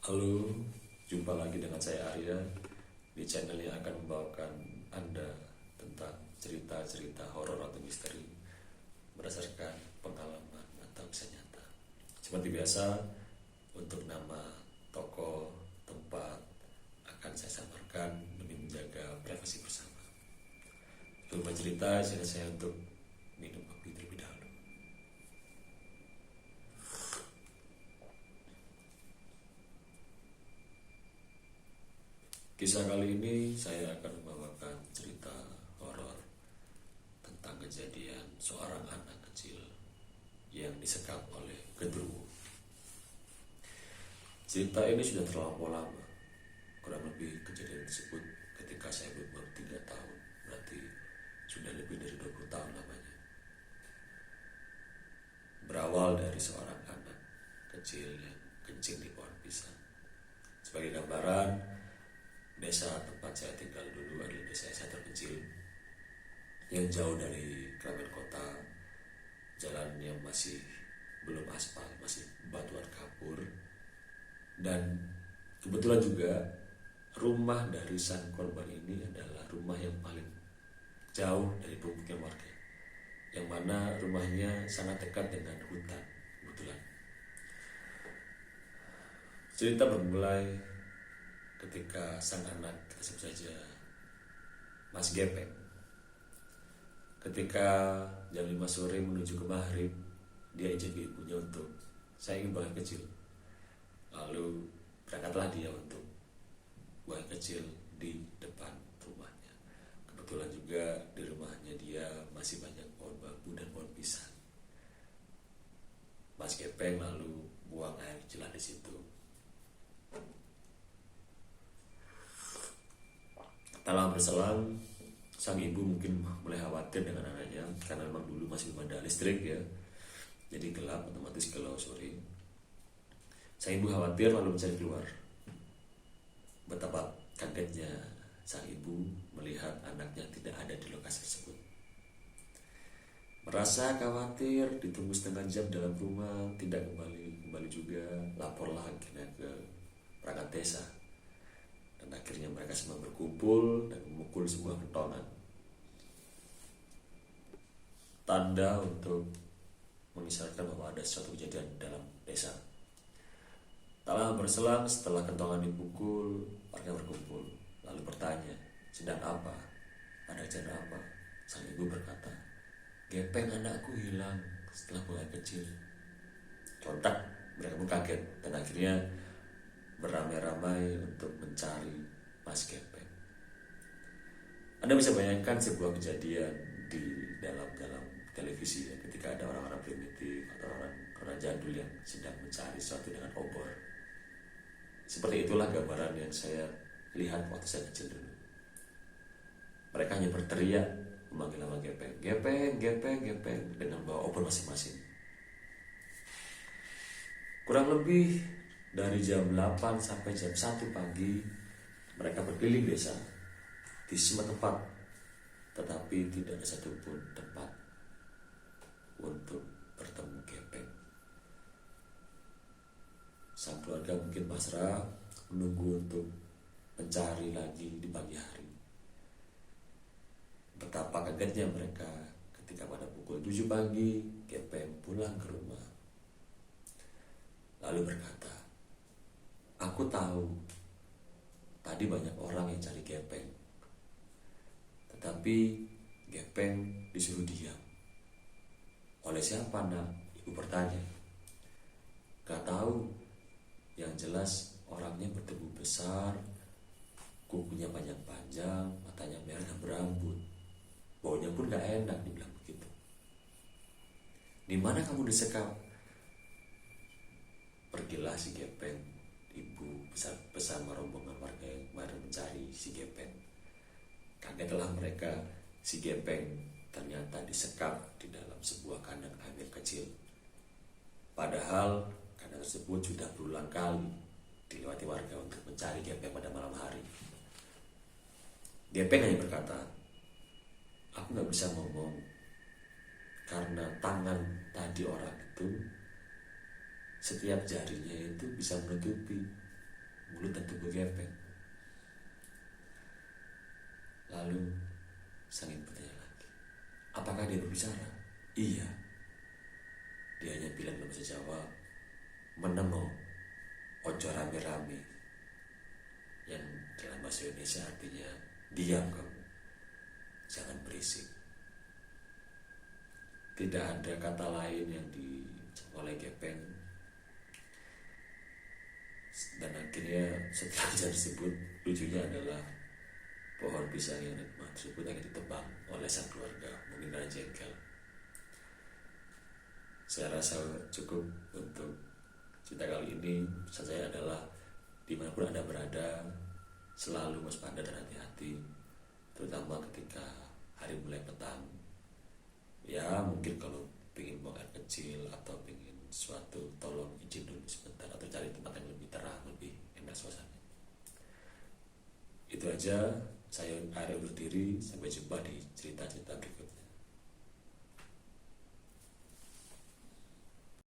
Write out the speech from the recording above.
Halo, jumpa lagi dengan saya Arya di channel yang akan membawakan Anda tentang cerita-cerita horor atau misteri berdasarkan pengalaman atau kisah nyata. Seperti biasa, untuk nama toko, tempat akan saya samarkan demi menjaga privasi bersama. Sebelum bercerita, saya untuk minum kopi terlebih dahulu. Kisah kali ini saya akan membawakan cerita horor tentang kejadian seorang anak kecil yang disekap oleh genderuwo. Cerita ini sudah terlampau lama, kurang lebih kejadian tersebut ketika saya berumur 3 tahun, berarti sudah lebih dari 20 tahun lamanya. Berawal dari seorang anak kecil yang kencing di pohon pisang. Sebagai gambaran, desa tempat saya tinggal dulu adalah desa yang terpencil, yang jauh dari keramaian kota, jalan yang masih belum aspal, masih batuan kapur, dan kebetulan juga rumah dari sang korban ini adalah rumah yang paling jauh dari pemukiman warga, yang mana rumahnya sangat dekat dengan hutan. Kebetulan cerita bermulai ketika sang anak, kita sebut saja Mas Gepeng, ketika jam 5 sore menuju ke maghrib, dia izin ibunya untuk saya ingin buang air kecil. Lalu berangkatlah dia untuk buang air kecil di depan rumahnya. Kebetulan juga di rumahnya dia masih banyak pohon bambu dan pohon pisang. Mas Gepeng lalu buang air kecil di situ. Tak lama berselang, sang ibu mungkin mulai khawatir dengan anaknya karena memang dulu masih belum ada listrik ya, jadi gelap, otomatis kalau sore. Sang ibu khawatir lalu mencari keluar. Betapa kagetnya sang ibu melihat anaknya tidak ada di lokasi tersebut. Merasa khawatir, ditunggu setengah jam dalam rumah, tidak kembali juga. Laporlah akhirnya ke perangkat desa, dan akhirnya mereka semua berkumpul dan memukul sebuah kentongan, tanda untuk mengisyaratkan bahwa ada suatu kejadian dalam desa. Tak lama berselang setelah kentongan dipukul, warga berkumpul lalu bertanya, sedang apa? Ada kejadian apa? Sang ibu berkata, Gepeng anakku hilang setelah buang air kecil. Sontak mereka pun kaget dan akhirnya beramai-ramai untuk mencari Mas Gepeng. Anda bisa bayangkan sebuah kejadian di dalam televisi ya, ketika ada orang-orang primitif atau orang jadul yang sedang mencari sesuatu dengan obor. Seperti itulah gambaran yang saya lihat waktu saya kecil dulu. Mereka hanya berteriak memanggil nama Gepeng, Gepeng, Gepeng, Gepeng, dengan bawa obor masing-masing. Kurang lebih dari jam 8 sampai jam 1 pagi mereka berkeliling desa di semua tempat, tetapi tidak ada satupun tempat untuk bertemu Gepeng. Sang keluarga mungkin pasrah menunggu untuk mencari lagi di pagi hari. Betapa kagetnya mereka ketika pada pukul 7 pagi Gepeng pulang ke rumah, lalu berkata, aku tahu tadi banyak orang yang cari Gepeng, tetapi Gepeng disuruh diam. Oleh siapa nak? Ibu bertanya. Gak tahu, yang jelas orangnya bertubuh besar, kukunya panjang-panjang, matanya merah dan berambut, baunya pun gak enak, dibilang begitu. Di mana kamu disekap? Pergilah si Gepeng, ibu bersama rombongan warga yang kemarin mencari si Gepeng. Kagetlah mereka, si Gepeng ternyata disekap di dalam sebuah kandang air kecil. Padahal kandang tersebut sudah berulang kali dilewati warga untuk mencari Gepeng pada malam hari. Gepeng hanya berkata, aku gak bisa ngomong karena tangan tadi orang itu, setiap jarinya itu bisa menutupi mulut dan tubuh gepeng. Lalu sang ibu bertanya lagi, apakah dia berbicara? Iya, dia hanya bilang dalam bahasa Jawa, menengo, ojo rame-rame, yang dalam bahasa Indonesia artinya diam kamu, jangan berisik. Tidak ada kata lain yang diucapkan oleh gepeng. Dan akhirnya setelah kejadian tersebut, lucunya adalah pohon pisang yang nikmat tersebut akan ditebang oleh sang keluarga, mungkin karena jengkel. Saya rasa cukup untuk cerita kali ini. Pesan saya adalah dimanapun Anda berada, selalu waspada dan hati-hati, terutama ketika hari mulai petang. Ya mungkin kalau ingin buang air kecil atau ingin suatu, tolong izin dulu sebentar atau cari tempat yang lebih terang, lebih enak suasana. Itu aja, saya Arya undur diri. Sampai jumpa di cerita-cerita berikutnya.